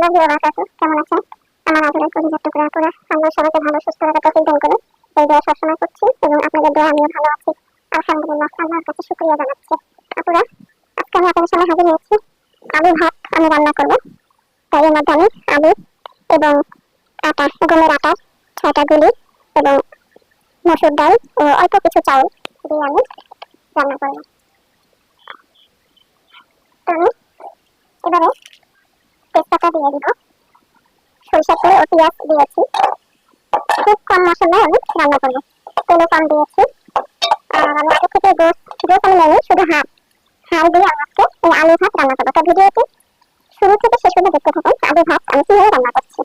আল্লাহ কেমন আছেন? আমার আদরের পরিবার টুকরা আপুরা, আল্লাহ সবাইকে ভালো সুস্থ রাখার তৌফিক দান করুন। এই দোয়া সবসময় করছি এবং আপনাদের দোয়া আমিও ভালো আছি। আলহামদুলিল্লাহ, আল্লাহর কাছে শুকরিয়া জানাচ্ছি। আপুরা, আজকে আমি আপনাদের সামনে হাজির হয়েছি। আলু ভাত আমি রান্না করবো। তাই এর মধ্যে আমি আলু এবং গমের আটা 6টা গুলি এবং মসুর ডাল ও অল্প কিছু চাউল দিয়ে আমি রান্না করবো। তো আমি এবারে তেজপাতা দিয়ে দিব, সরিষার তেল ও পেঁয়াজ দিয়েছি। খুব কম মশলায় আমি রান্না করবো, তেলে কম দিয়েছি। আর আমি আগে থেকে গোস আমি নেই, শুধু হাড় দিয়ে আমি আজকে এই আলু ভাত রান্না করবো। তো ভিডিওটি শুরু থেকে শেষ পর্যন্ত দেখতে থাকুন, আলু ভাত আমি কিভাবে রান্না করছি।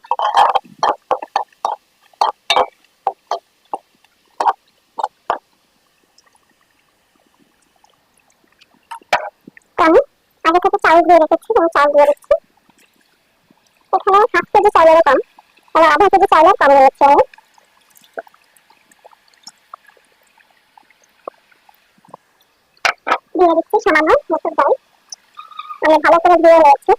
তো আমি আগে থেকে চাউল দিয়ে রেখেছি এবং চাউল দিয়ে দিচ্ছি। এখানে 1/2 কেজি চাউলের কম, মানে আধা কেজি চাউলের কম নিয়েছি আমি। দিয়ে দিচ্ছি সামান্য মসুর ডাল, আমি ভালো করে ধুয়ে নিয়েছি।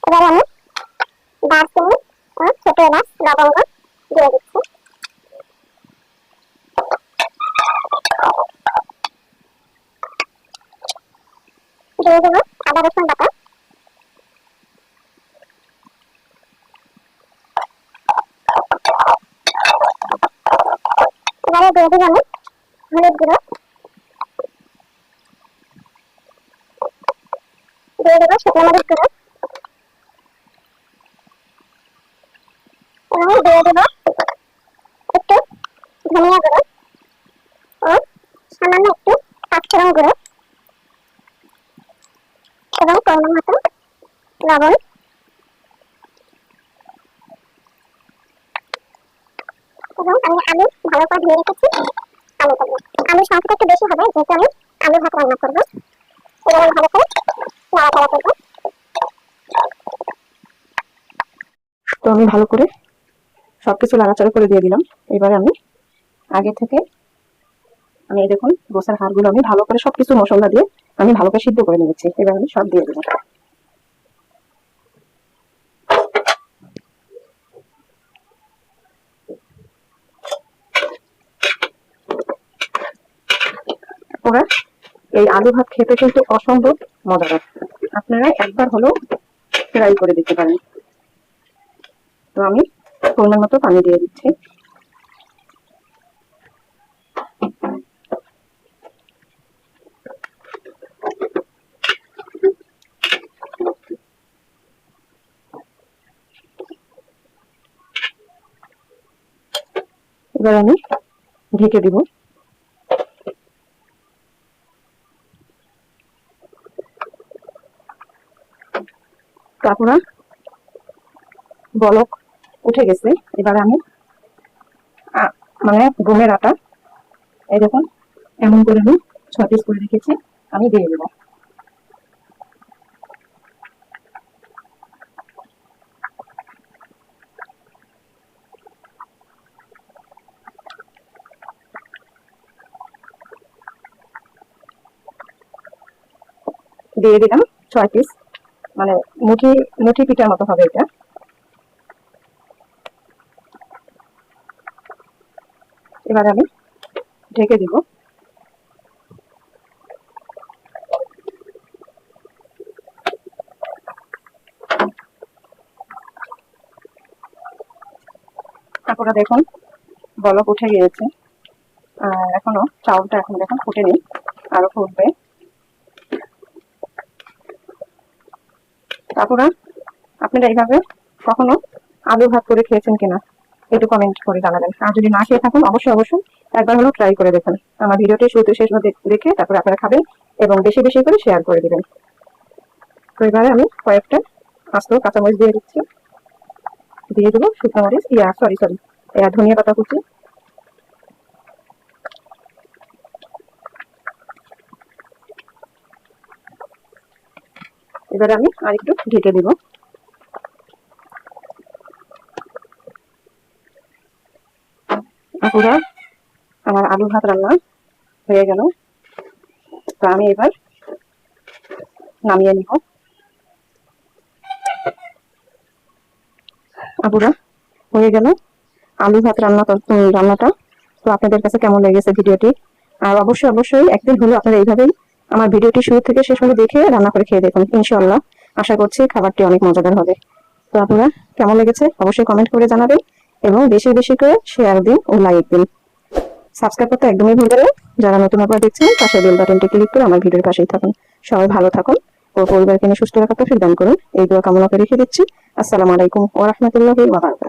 এবার আমি দারচিনি ও ছোট এলাচ লবঙ্গ দিয়ে দিচ্ছি। দিয়ে দেবো আদা রসুন বাটা, এবারে দিয়ে দিব আমি হলুদ গুঁড়ো, দিয়ে দেবো শুকনো মরিচ গুঁড়ো এবং দিয়ে দেবো একটু ধনিয়া গুঁড়ো ও সামান্য একটু পাঁচফোড়ন গুঁড়ো এবং পরিমাণ মতো লবণ। এবং আমি আলু ভালো করে ধুয়ে রেখেছি, আলু করবো। আলুর সংখ্যাটা একটু বেশি হবে যেহেতু আমি আলু ভাত রান্না করবো। এবার আমি ভালো করে নাড়াচাড়া করবো। তো আমি ভালো করে সবকিছু নাড়াচাড়া করে দিয়ে দিলাম। এবারে আমি আগে থেকে এই দেখুন গোছের হাড়গুলো আমি ভালো করে সবকিছু মশলা দিয়ে আমি ভালো করে সিদ্ধ করে নিয়েছি। এবার আমি সব দিয়ে দেবো। ওরা এই আলু ভাত খেতে কিন্তু অসম্ভব মজাদার, আপনারা একবার হলেও ট্রাই করে দিতে পারেন। তো আমি পরিমাণ মতো পানি দিয়ে দিচ্ছি। এবার আমি ঢেকে দিব। তারপর বলক উঠে গেছে। এবার আমি গমের আটা এই দেখুন এমন করে আমি 6 পিস করে রেখেছি, আমি দিয়ে দেবো। দিয়ে দিলাম 6 পিস, মানে মুঠি মুঠি পিঠার মতো হবে এটা। এবার আমি ঢেকে দিব। তারপরে দেখুন বলক উঠে গিয়েছে, আর এখনো চাউলটা এখন দেখুন ফুটেনি, আরো ফুটবে। তারপরে আপনারা এইভাবে কখনো আলু ভাত করে খেয়েছেন কিনা একটু কমেন্ট করে জানাবেন। আর যদি না খেয়ে থাকুন অবশ্যই অবশ্যই একবার হলেও ট্রাই করে দেখুন। আমার ভিডিওটি শুরু থেকে শেষ পর্যন্ত দেখে তারপরে আপনারা খাবেন এবং বেশি বেশি করে শেয়ার করে দিবেন। তো এবারে আমি কয়েকটা আস্ত কাঁচামরিচ দিয়ে দিচ্ছি, দিয়ে দেবো শুকনো মরিচ সরি ধনিয়া পাতা কুচি। এবারে আমি আরেকটু ঢেকে দিব। পুরো আমার আলু ভাত রান্না হয়ে গেল। তো আমি এবার নামিয়ে নিব। আপুরা, হয়ে গেল আলু ভাত রান্নাটা। তো আপনাদের কাছে কেমন লেগেছে ভিডিওটি? আর অবশ্যই অবশ্যই একদিন হলো আপনারা এইভাবেই আমার ভিডিওটি শুরু থেকে শেষ পর্যন্ত দেখে রান্না করে খেয়ে দেখুন, ইনশাআল্লাহ আশা করছি খাবারটি অনেক মজাদার হবে। তো আপনারা কেমন লেগেছে অবশ্যই কমেন্ট করে জানাবেন এবং বেশি বেশি করে শেয়ার দিন ও লাইক দিন। সাবস্ক্রাইব করতে একদমই ভুলবেন না। যারা নতুন আপনারা দেখছেন পাশে বেল বাটনটি ক্লিক করে আমার ভিডিওর পাশেই থাকুন। সবাই ভালো থাকুন ও পরিবারকে নিয়ে সুস্থ রাখার তৌফিক দান করুন, এই দোয়া কামনা করে রেখে দিচ্ছি। আসসালামু আলাইকুম ওয়া রাহমাতুল্লাহি ওয়া বারাকাতুহু।